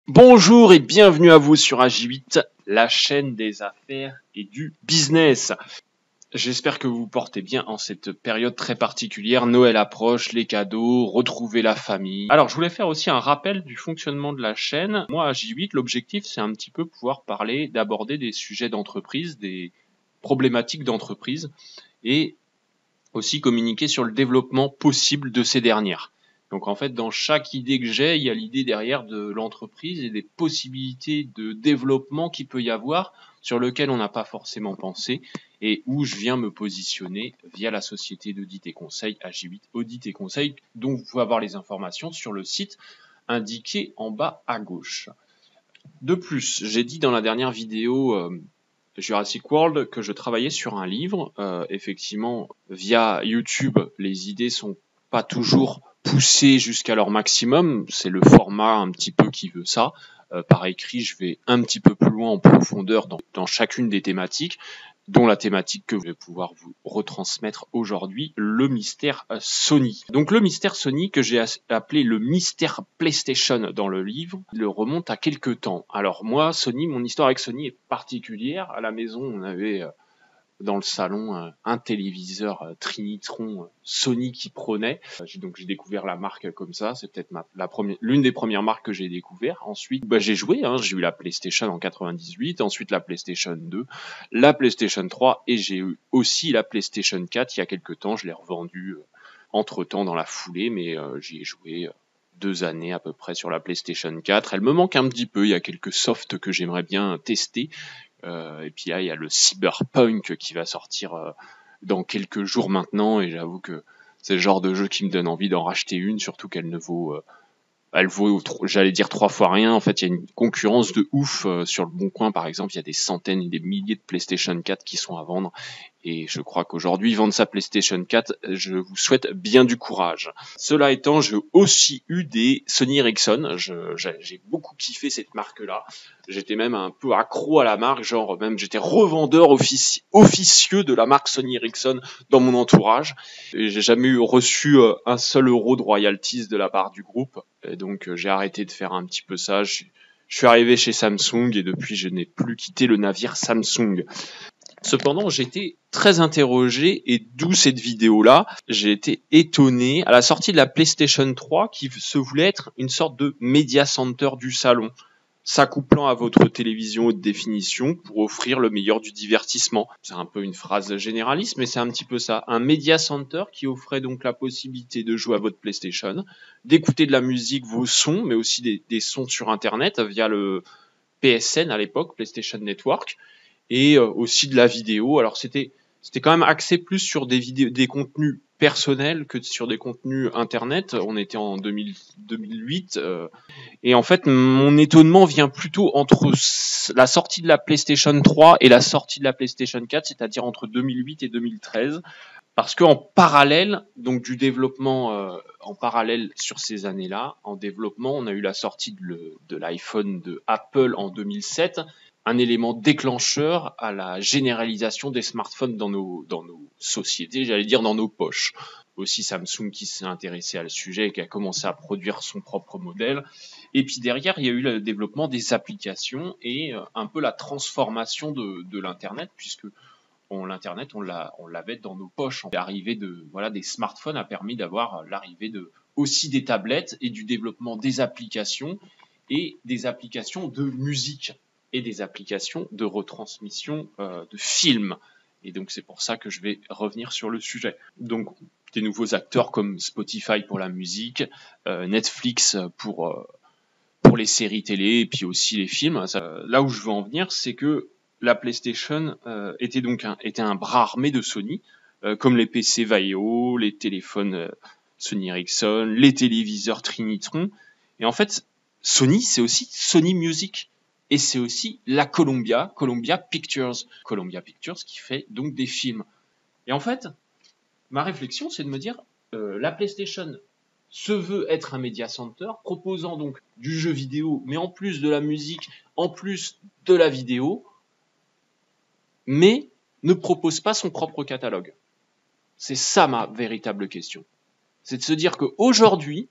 Bonjour et bienvenue à vous sur AJ8, la chaîne des affaires et du business. J'espère que vous vous portez bien en cette période très particulière. Noël approche, les cadeaux, retrouver la famille. Alors, je voulais faire aussi un rappel du fonctionnement de la chaîne. Moi, à AJ8, l'objectif, c'est un petit peu pouvoir parler, d'aborder des sujets d'entreprise, des problématiques d'entreprise et aussi communiquer sur le développement possible de ces dernières. Donc en fait, dans chaque idée que j'ai, il y a l'idée derrière de l'entreprise et des possibilités de développement qu'il peut y avoir sur lequel on n'a pas forcément pensé et où je viens me positionner via la société d'audit et conseil AJ8 Audit et Conseil, dont vous pouvez avoir les informations sur le site indiqué en bas à gauche. De plus, j'ai dit dans la dernière vidéo Jurassic World que je travaillais sur un livre. Effectivement, via YouTube, les idées sont pas toujours poussées jusqu'à leur maximum. C'est le format un petit peu qui veut ça. Par écrit, je vais un petit peu plus loin en profondeur dans chacune des thématiques, dont la thématique que je vais pouvoir vous retransmettre aujourd'hui, le mystère Sony. Donc le mystère Sony que j'ai appelé le mystère PlayStation dans le livre, il remonte à quelques temps. Alors moi, Sony, mon histoire avec Sony est particulière. À la maison, on avait dans le salon un téléviseur Trinitron Sony qui prônait. Donc j'ai découvert la marque comme ça, c'est peut-être l'une des premières marques que j'ai découvert. Ensuite, j'ai joué, j'ai eu la PlayStation en 98, ensuite la PlayStation 2, la PlayStation 3 et j'ai eu aussi la PlayStation 4 il y a quelques temps. Je l'ai revendue entre-temps dans la foulée, mais j'y ai joué 2 années à peu près sur la PlayStation 4. Elle me manque un petit peu, il y a quelques softs que j'aimerais bien tester. Et puis là, il y a le Cyberpunk qui va sortir dans quelques jours maintenant, et j'avoue que c'est le genre de jeu qui me donne envie d'en racheter une, surtout qu'elle ne vaut, elle vaut, j'allais dire 3 fois rien. En fait, il y a une concurrence de ouf sur le Bon Coin, par exemple. Il y a des centaines et des milliers de PlayStation 4 qui sont à vendre. Et je crois qu'aujourd'hui, vendre sa PlayStation 4, je vous souhaite bien du courage. Cela étant, j'ai aussi eu des Sony Ericsson. J'ai beaucoup kiffé cette marque-là. J'étais même un peu accro à la marque, genre même j'étais revendeur officieux de la marque Sony Ericsson dans mon entourage. Et j'ai jamais reçu un seul euro de royalties de la part du groupe. Et donc j'ai arrêté de faire un petit peu ça. Je suis arrivé chez Samsung et depuis je n'ai plus quitté le navire Samsung. Cependant, j'étais très interrogé et d'où cette vidéo-là, j'ai été étonné à la sortie de la PlayStation 3 qui se voulait être une sorte de media center du salon, s'accouplant à votre télévision haute définition pour offrir le meilleur du divertissement. C'est un peu une phrase généraliste, mais c'est un petit peu ça. Un media center qui offrait donc la possibilité de jouer à votre PlayStation, d'écouter de la musique, vos sons, mais aussi des sons sur Internet via le PSN à l'époque, PlayStation Network, et aussi de la vidéo. Alors c'était quand même axé plus sur des contenus personnels que sur des contenus internet. On était en 2008 et en fait mon étonnement vient plutôt entre la sortie de la PlayStation 3 et la sortie de la PlayStation 4, c'est-à-dire entre 2008 et 2013. Parce qu'en parallèle, donc du développement en parallèle sur ces années-là, en développement, on a eu la sortie de l'iPhone de Apple en 2007, un élément déclencheur à la généralisation des smartphones dans nos sociétés, j'allais dire dans nos poches. Aussi Samsung qui s'est intéressé à le sujet et qui a commencé à produire son propre modèle. Et puis derrière, il y a eu le développement des applications et un peu la transformation de l'Internet, puisque l'Internet, on l'avait dans nos poches. L'arrivée des smartphones a permis d'avoir l'arrivée aussi des tablettes et du développement des applications et des applications de musique et des applications de retransmission de films. Et donc c'est pour ça que je vais revenir sur le sujet. Donc des nouveaux acteurs comme Spotify pour la musique, Netflix pour les séries télé et puis aussi les films. Là où je veux en venir, c'est que la PlayStation était un bras armé de Sony, comme les PC Vaio, les téléphones Sony Ericsson, les téléviseurs Trinitron. Et en fait, Sony, c'est aussi Sony Music. Et c'est aussi la Columbia Pictures. Columbia Pictures qui fait donc des films. Et en fait, ma réflexion, c'est de me dire, la PlayStation se veut être un media center, proposant donc du jeu vidéo, mais en plus de la musique, en plus de la vidéo, mais ne propose pas son propre catalogue. C'est ça ma véritable question. C'est de se dire qu'aujourd'hui,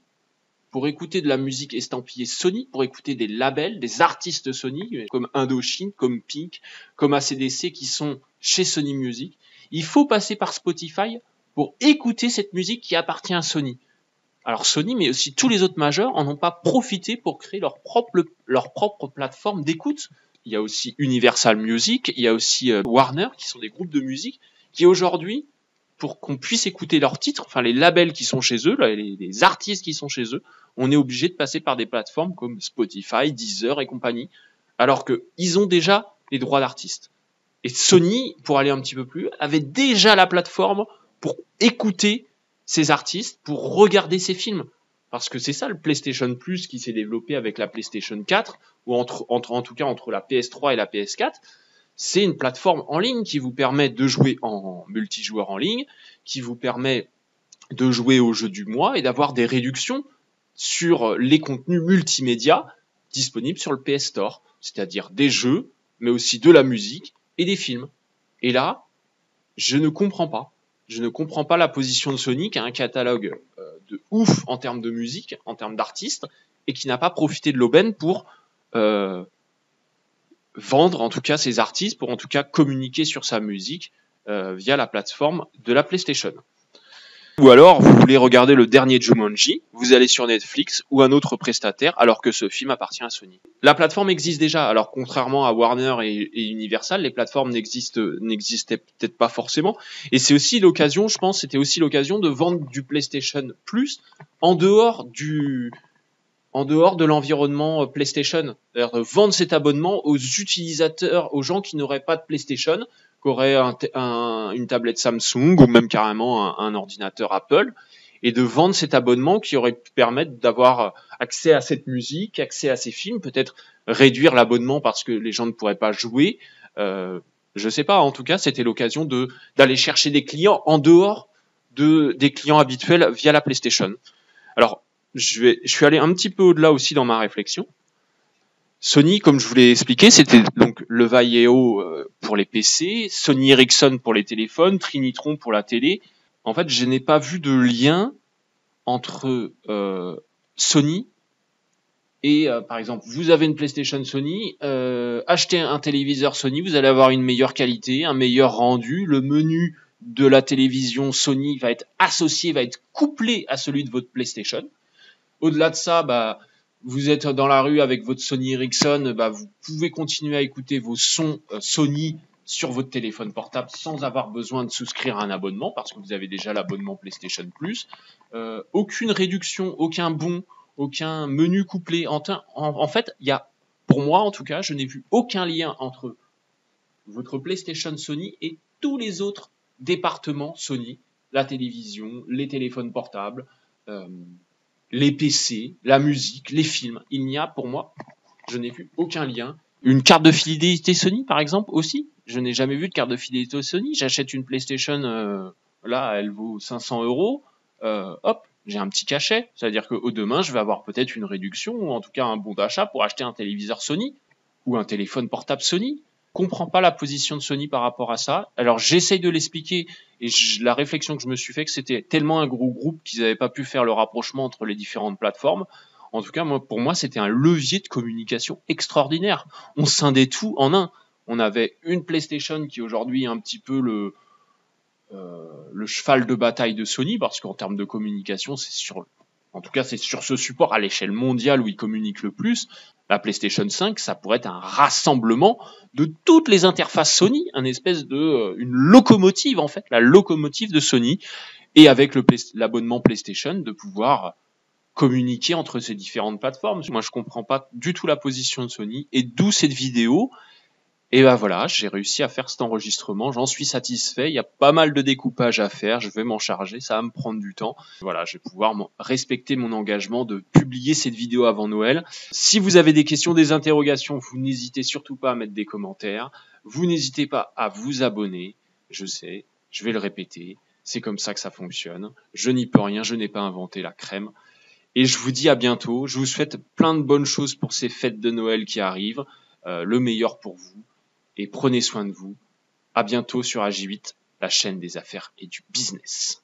pour écouter de la musique estampillée Sony, pour écouter des labels, des artistes Sony, comme Indochine, comme Pink, comme AC/DC qui sont chez Sony Music. Il faut passer par Spotify pour écouter cette musique qui appartient à Sony. Alors Sony, mais aussi tous les autres majeurs, en ont pas profité pour créer leur propre plateforme d'écoute. Il y a aussi Universal Music, il y a aussi Warner, qui sont des groupes de musique, qui aujourd'hui, pour qu'on puisse écouter leurs titres, enfin les labels qui sont chez eux, les artistes qui sont chez eux, on est obligé de passer par des plateformes comme Spotify, Deezer et compagnie, alors qu'ils ont déjà les droits d'artistes. Et Sony, pour aller un petit peu plus, avait déjà la plateforme pour écouter ces artistes, pour regarder ces films. Parce que c'est ça le PlayStation Plus qui s'est développé avec la PlayStation 4, ou en tout cas entre la PS3 et la PS4. C'est une plateforme en ligne qui vous permet de jouer en multijoueur en ligne, qui vous permet de jouer aux jeux du mois et d'avoir des réductions sur les contenus multimédia disponibles sur le PS Store, c'est-à-dire des jeux, mais aussi de la musique et des films. Et là, je ne comprends pas. Je ne comprends pas la position de Sony qui a un catalogue de ouf en termes de musique, en termes d'artistes, et qui n'a pas profité de l'aubaine pour vendre en tout cas ses artistes, pour en tout cas communiquer sur sa musique via la plateforme de la PlayStation. Ou alors, vous voulez regarder le dernier Jumanji, vous allez sur Netflix ou un autre prestataire, alors que ce film appartient à Sony. La plateforme existe déjà, alors contrairement à Warner et Universal, les plateformes n'existaient peut-être pas forcément. Et c'est aussi l'occasion, je pense, c'était aussi l'occasion de vendre du PlayStation Plus en dehors de l'environnement PlayStation. C'est-à-dire de vendre cet abonnement aux utilisateurs, aux gens qui n'auraient pas de PlayStation, qui auraient une tablette Samsung ou même carrément un ordinateur Apple, et de vendre cet abonnement qui aurait pu permettre d'avoir accès à cette musique, accès à ces films, peut-être réduire l'abonnement parce que les gens ne pourraient pas jouer. Je sais pas, en tout cas, c'était l'occasion d'aller chercher des clients en dehors des clients habituels via la PlayStation. Alors, je suis allé un petit peu au-delà aussi dans ma réflexion. Sony, comme je vous l'ai expliqué, c'était donc le Vallejo pour les PC, Sony Ericsson pour les téléphones, Trinitron pour la télé. En fait, je n'ai pas vu de lien entre Sony et, par exemple, vous avez une PlayStation Sony, achetez un téléviseur Sony, vous allez avoir une meilleure qualité, un meilleur rendu, le menu de la télévision Sony va être associé, va être couplé à celui de votre PlayStation. Au-delà de ça, vous êtes dans la rue avec votre Sony Ericsson, vous pouvez continuer à écouter vos sons Sony sur votre téléphone portable sans avoir besoin de souscrire à un abonnement parce que vous avez déjà l'abonnement PlayStation Plus. Aucune réduction, aucun bon, aucun menu couplé. En fait, il y a, pour moi en tout cas, je n'ai vu aucun lien entre votre PlayStation Sony et tous les autres départements Sony, la télévision, les téléphones portables, les PC, la musique, les films. Il n'y a, pour moi, je n'ai vu aucun lien. Une carte de fidélité Sony, par exemple, aussi. Je n'ai jamais vu de carte de fidélité Sony. J'achète une PlayStation, là, elle vaut 500 €. Hop, j'ai un petit cachet. C'est-à-dire que demain, je vais avoir peut-être une réduction ou en tout cas un bon d'achat pour acheter un téléviseur Sony ou un téléphone portable Sony. Je comprends pas la position de Sony par rapport à ça. Alors j'essaye de l'expliquer et la réflexion que je me suis fait que c'était tellement un gros groupe qu'ils n'avaient pas pu faire le rapprochement entre les différentes plateformes. En tout cas, pour moi, c'était un levier de communication extraordinaire. On scindait tout en un. On avait une PlayStation qui aujourd'hui est un petit peu le cheval de bataille de Sony parce qu'en termes de communication, c'est sur ce support à l'échelle mondiale où ils communiquent le plus. La PlayStation 5, ça pourrait être un rassemblement de toutes les interfaces Sony, une espèce une locomotive en fait, la locomotive de Sony, et avec l'abonnement PlayStation de pouvoir communiquer entre ces différentes plateformes. Moi, je comprends pas du tout la position de Sony et d'où cette vidéo. Et voilà, j'ai réussi à faire cet enregistrement, j'en suis satisfait, il y a pas mal de découpage à faire, je vais m'en charger, ça va me prendre du temps. Voilà, je vais pouvoir respecter mon engagement de publier cette vidéo avant Noël. Si vous avez des questions, des interrogations, vous n'hésitez surtout pas à mettre des commentaires, vous n'hésitez pas à vous abonner, je sais, je vais le répéter, c'est comme ça que ça fonctionne, je n'y peux rien, je n'ai pas inventé la crème. Et je vous dis à bientôt, je vous souhaite plein de bonnes choses pour ces fêtes de Noël qui arrivent, le meilleur pour vous. Et prenez soin de vous. À bientôt sur AJ8, la chaîne des affaires et du business.